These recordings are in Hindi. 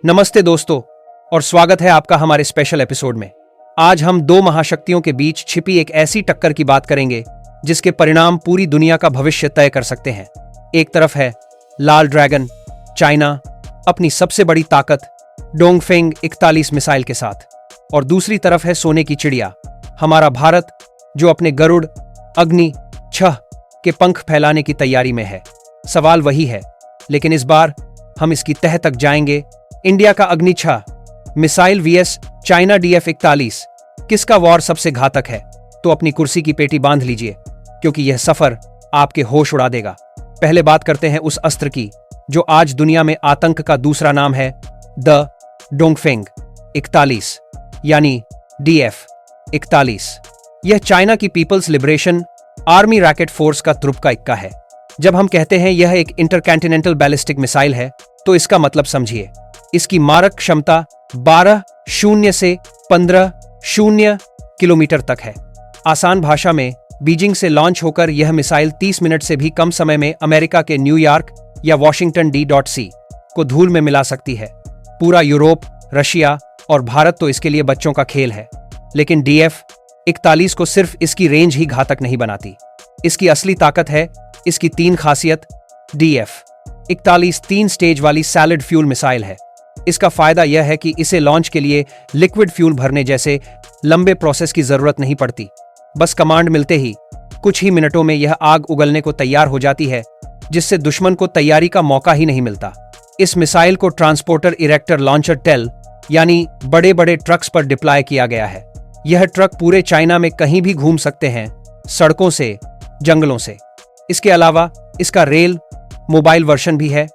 नमस्ते दोस्तों, और स्वागत है आपका हमारे स्पेशल एपिसोड में। आज हम दो महाशक्तियों के बीच छिपी एक ऐसी टक्कर की बात करेंगे जिसके परिणाम पूरी दुनिया का भविष्य तय कर सकते हैं। एक तरफ है लाल ड्रैगन चाइना अपनी सबसे बड़ी ताकत डोंगफेंग 41 मिसाइल के साथ, और दूसरी तरफ है सोने की चिड़िया हमारा भारत, जो अपने गरुड़ अग्नि 6 के पंख फैलाने की तैयारी में है। सवाल वही है, लेकिन इस बार हम इसकी तह तक जाएंगे। इंडिया का अग्नि 6 मिसाइल वीएस चाइना DF-41, किसका वॉर सबसे घातक है? तो अपनी कुर्सी की पेटी बांध लीजिए, क्योंकि यह सफर आपके होश उड़ा देगा। पहले बात करते हैं उस अस्त्र की जो आज दुनिया में आतंक का दूसरा नाम है, द डोंगफेंग 41 यानी DF-41। यह चाइना की People's Liberation Army rocket force का तुर्प का इक्का है। जब हम कहते हैं यह एक इंटरकॉन्टिनेंटल बैलिस्टिक मिसाइल है, तो इसका मतलब समझिए। इसकी मारक क्षमता 12 से 15 किलोमीटर तक है। आसान भाषा में, बीजिंग से लॉन्च होकर यह मिसाइल 30 मिनट से भी कम समय में अमेरिका के न्यूयॉर्क या वॉशिंगटन D.C. को धूल में मिला सकती है। पूरा यूरोप, रशिया और भारत तो इसके लिए बच्चों का खेल है। लेकिन DF-41 को सिर्फ इसकी रेंज ही घातक नहीं बनाती। इसकी असली ताकत है इसकी 3 खासियत। DF-41 3 स्टेज वाली सैलिड फ्यूल मिसाइल है। इसका फायदा यह है कि इसे लॉन्च के लिए लिक्विड फ्यूल भरने जैसे लंबे प्रोसेस की जरूरत नहीं पड़ती। बस कमांड मिलते ही कुछ ही मिनटों में यह आग उगलने को तैयार हो जाती है, जिससे दुश्मन को तैयारी का मौका ही नहीं मिलता। इस मिसाइल को ट्रांसपोर्टर इरेक्टर लॉन्चर टेल यानी बड़े बड़े ट्रक्स पर डिप्लॉय किया गया है। यह ट्रक पूरे चाइना में कहीं भी घूम सकते हैं, सड़कों से, जंगलों से। इसके अलावा इसका रेल मोबाइल वर्जन भी है,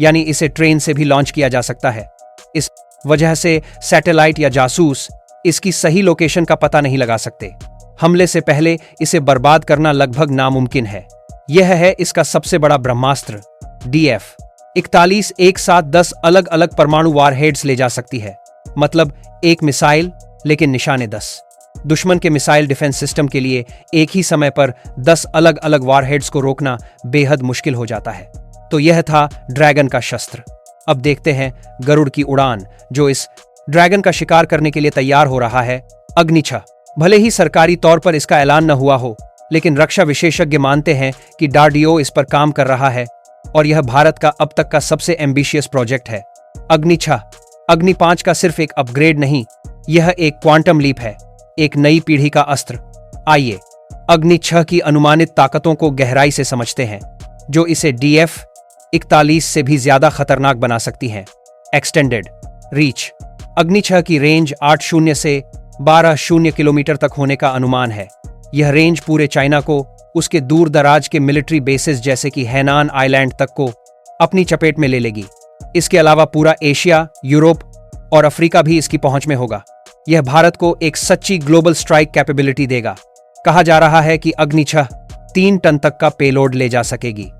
यानी इसे ट्रेन से भी लॉन्च किया जा सकता है। इस वजह से सैटेलाइट या जासूस इसकी सही लोकेशन का पता नहीं लगा सकते। हमले से पहले इसे बर्बाद करना लगभग नामुमकिन है। यह है इसका सबसे बड़ा ब्रह्मास्त्र। DF-41 एक साथ 10 अलग अलग परमाणु वारहेड्स ले जा सकती है। मतलब एक मिसाइल, लेकिन निशाने 10। दुश्मन के मिसाइल डिफेंस सिस्टम के लिए एक ही समय पर 10 अलग अलग वारहेड्स को रोकना बेहद मुश्किल हो जाता है। तो यह था ड्रैगन का शस्त्र। अब देखते हैं गरुड़ की उड़ान, जो इस ड्रैगन का शिकार करने के लिए तैयार हो रहा है, अग्नि 6। भले ही सरकारी तौर पर इसका ऐलान न हुआ हो, लेकिन रक्षा विशेषज्ञ मानते हैं कि DRDO इस पर काम कर रहा है, और यह भारत का अब तक का सबसे एम्बिशियस प्रोजेक्ट है। अग्नि 6 अग्नि 5 का सिर्फ एक अपग्रेड नहीं, यह एक क्वांटम लीप है, एक नई पीढ़ी का अस्त्र। आइए अग्नि 6 की अनुमानित ताकतों को गहराई से समझते हैं, जो इसे DF-41 से भी ज्यादा खतरनाक बना सकती हैं। Extended reach. अग्नि 6 की रेंज 80 से 12 किलोमीटर तक होने का अनुमान है। यह रेंज पूरे चाइना को उसके दूर दराज के मिलिट्री बेसिस जैसे कि हैनान आइलैंड तक को अपनी चपेट में ले लेगी। इसके अलावा पूरा एशिया, यूरोप और अफ्रीका भी इसकी पहुंच में होगा। यह भारत को एक सच्ची ग्लोबल स्ट्राइक कैपेबिलिटी देगा। कहा जा रहा है कि अग्नि 6 3 टन तक का पेलोड ले जा सकेगी।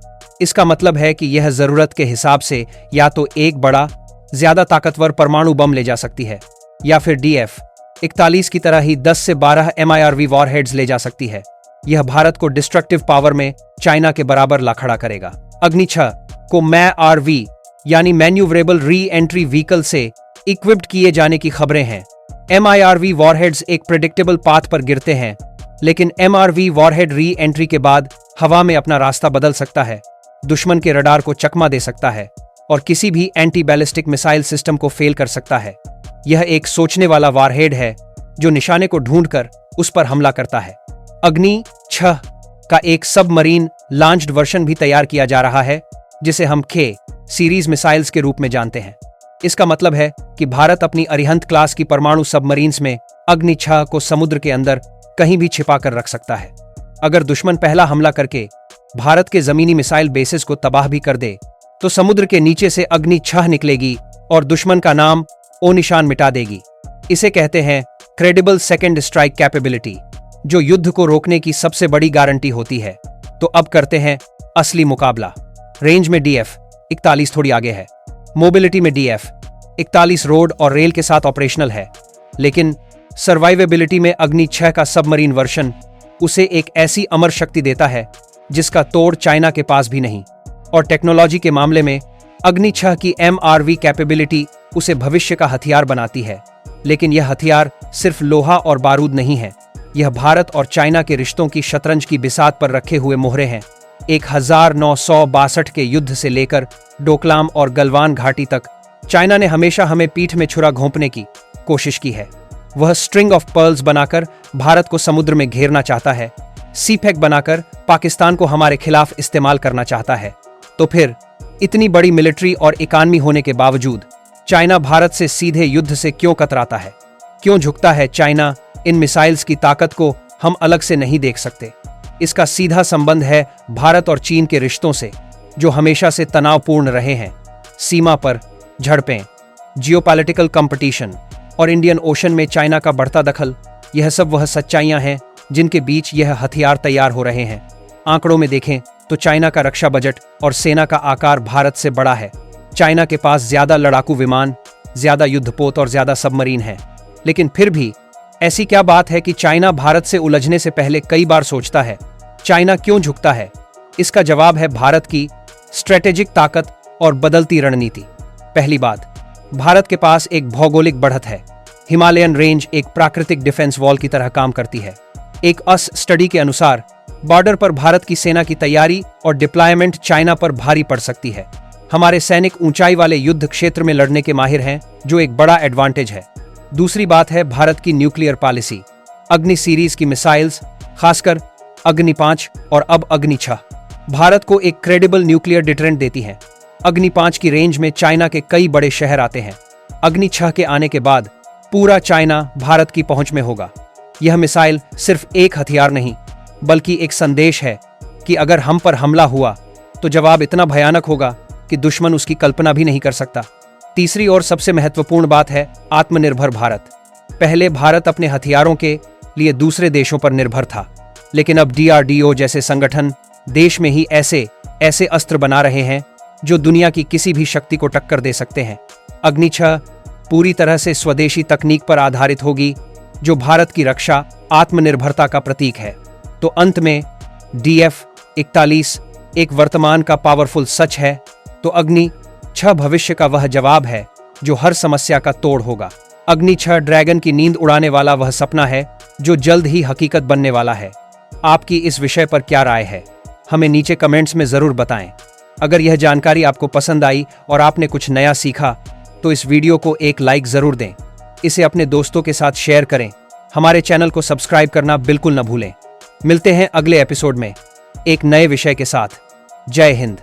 इसका मतलब है कि यह जरूरत के हिसाब से या तो एक बड़ा, ज्यादा ताकतवर परमाणु बम ले जा सकती है, या फिर DF-41 की तरह ही 10 से 12 MIRV वॉरहेड्स ले जा सकती है। यह भारत को डिस्ट्रक्टिव पावर में चाइना के बराबर ला खड़ा करेगा। अग्नि 6 को MARV यानी मैन्यूवरेबल री एंट्री व्हीकल से इक्विप्ड किए जाने की खबरें हैं। MIRV वॉरहेड्स एक प्रेडिक्टेबल पाथ पर गिरते हैं, लेकिन MRV वॉरहेड री एंट्री के बाद हवा में अपना रास्ता बदल सकता है, दुश्मन के रडार को चकमा दे सकता है और किसी भी एंटी बैलिस्टिक मिसाइल सिस्टम को फेल कर सकता है। यह एक सोचने वाला वॉरहेड है जो निशाने को ढूंढकर उस पर हमला करता है। अग्नि 6 का एक सबमरीन लॉन्च्ड वर्जन भी तैयार किया जा रहा है, जिसे हम K सीरीज मिसाइल्स के रूप में जानते हैं। इसका मतलब है कि भारत अपनी अरिहंत क्लास की परमाणु सबमरीन्स में अग्नि 6 को समुद्र के अंदर कहीं भी छिपा कर रख सकता है। अगर दुश्मन पहला हमला करके भारत के जमीनी मिसाइल बेसिस को तबाह भी कर दे, तो समुद्र के नीचे से अग्नि 6 निकलेगी और दुश्मन का नाम ओ निशान मिटा देगी। इसे कहते हैं क्रेडिबल सेकेंड स्ट्राइक कैपेबिलिटी, जो युद्ध को रोकने की सबसे बड़ी गारंटी होती है। तो अब करते हैं असली मुकाबला। रेंज में DF-41 थोड़ी आगे है। मोबिलिटी में DF-41 रोड और रेल के साथ ऑपरेशनल है, लेकिन सर्वाइवेबिलिटी में अग्नि 6 का सबमरीन वर्जन उसे एक ऐसी अमर शक्ति देता है जिसका तोड़ चाइना के पास भी नहीं। और टेक्नोलॉजी के मामले में अग्नि 6 की MRV कैपेबिलिटी उसे भविष्य का हथियार बनाती है। लेकिन यह हथियार सिर्फ लोहा और बारूद नहीं है, यह भारत और चाइना के रिश्तों की शतरंज की बिसात पर रखे हुए मोहरे हैं। 1962 के युद्ध से लेकर डोकलाम और गलवान घाटी तक चाइना ने हमेशा हमें पीठ में छुरा घोंपने की कोशिश की है। वह स्ट्रिंग ऑफ पर्ल्स बनाकर भारत को समुद्र में घेरना चाहता है, सीपैक बनाकर पाकिस्तान को हमारे खिलाफ इस्तेमाल करना चाहता है। तो फिर इतनी बड़ी मिलिट्री और इकानमी होने के बावजूद चाइना भारत से सीधे युद्ध से क्यों कतराता है? क्यों झुकता है चाइना? इन मिसाइल्स की ताकत को हम अलग से नहीं देख सकते। इसका सीधा संबंध है भारत और चीन के रिश्तों से, जो हमेशा से तनावपूर्ण रहे हैं। सीमा पर झड़पें, जियोपॉलिटिकल कंपटीशन और इंडियन ओशन में चाइना का बढ़ता दखल, यह सब वह सच्चाइयां हैं जिनके बीच यह हथियार तैयार हो रहे हैं। आंकड़ों में देखें तो चाइना का रक्षा बजट और सेना का आकार भारत से बड़ा है। चाइना के पास ज्यादा लड़ाकू विमान, ज्यादा युद्धपोत और ज्यादा सबमरीन हैं। लेकिन फिर भी ऐसी क्या बात है कि चाइना भारत से उलझने से पहले कई बार सोचता है? चाइना क्यों झुकता है? इसका जवाब है भारत की स्ट्रेटेजिक ताकत और बदलती रणनीति। पहली बात, भारत के पास एक भौगोलिक बढ़त है। हिमालयन रेंज एक प्राकृतिक डिफेंस वॉल की तरह काम करती है। एक अस स्टडी के अनुसार बॉर्डर पर भारत की सेना की तैयारी और डिप्लॉयमेंट चाइना पर भारी पड़ सकती है। हमारे सैनिक ऊंचाई वाले युद्ध क्षेत्र में लड़ने के माहिर हैं, जो एक बड़ा एडवांटेज है। दूसरी बात है भारत की न्यूक्लियर पॉलिसी। अग्नि सीरीज की मिसाइल्स, खासकर अग्नि 5 और अब अग्नि 6, भारत को एक क्रेडिबल न्यूक्लियर डिटरेंट देती हैं। अग्नि 5 की रेंज में चाइना के कई बड़े शहर आते हैं। अग्नि 6 के आने के बाद पूरा चाइना भारत की पहुंच में होगा। यह मिसाइल सिर्फ एक हथियार नहीं, बल्कि एक संदेश है कि अगर हम पर हमला हुआ तो जवाब इतना भयानक होगा कि दुश्मन उसकी कल्पना भी नहीं कर सकता। तीसरी और सबसे महत्वपूर्ण बात है आत्मनिर्भर भारत। पहले भारत अपने हथियारों के लिए दूसरे देशों पर निर्भर था, लेकिन अब DRDO जैसे संगठन देश में ही ऐसे अस्त्र बना रहे हैं जो दुनिया की किसी भी शक्ति को टक्कर दे सकते हैं। अग्नि 6 पूरी तरह से स्वदेशी तकनीक पर आधारित होगी, जो भारत की रक्षा आत्मनिर्भरता का प्रतीक है। तो अंत में DF-41 एक वर्तमान का पावरफुल सच है, तो अग्नि 6 भविष्य का वह जवाब है जो हर समस्या का तोड़ होगा। अग्नि 6 ड्रैगन की नींद उड़ाने वाला वह सपना है जो जल्द ही हकीकत बनने वाला है। आपकी इस विषय पर क्या राय है? हमें नीचे कमेंट्स में जरूर बताएं। अगर यह जानकारी आपको पसंद आई और आपने कुछ नया सीखा तो इस वीडियो को एक लाइक जरूर दें। इसे अपने दोस्तों के साथ शेयर करें। हमारे चैनल को सब्सक्राइब करना बिल्कुल न भूलें। मिलते हैं अगले एपिसोड में एक नए विषय के साथ। जय हिंद।